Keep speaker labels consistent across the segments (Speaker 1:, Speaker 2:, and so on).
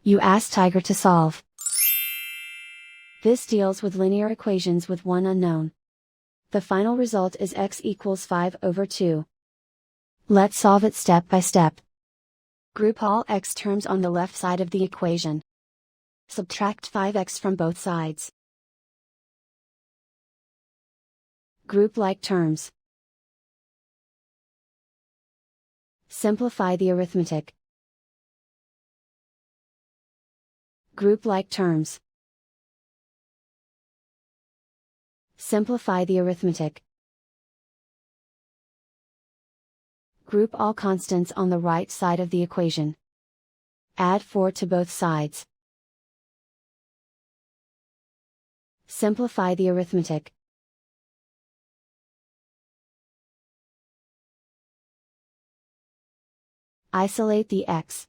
Speaker 1: You ask Tiger to solve. This deals with linear equations with one unknown. The final result is x equals 5/2. Let's solve it step by step. Group all x terms on the left side of the equation. Subtract 5x from both sides. Group like terms. Simplify the arithmetic. Group like terms. Simplify the arithmetic. Group all constants on the right side of the equation. Add 4 to both sides. Simplify the arithmetic. Isolate the x.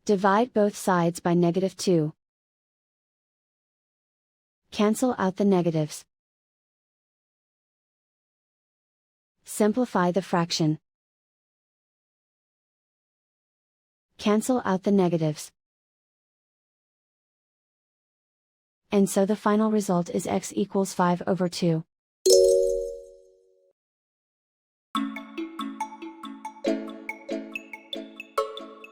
Speaker 1: Divide both sides by -2. Cancel out the negatives. Simplify the fraction. Cancel out the negatives. And so the final result is x equals 5/2.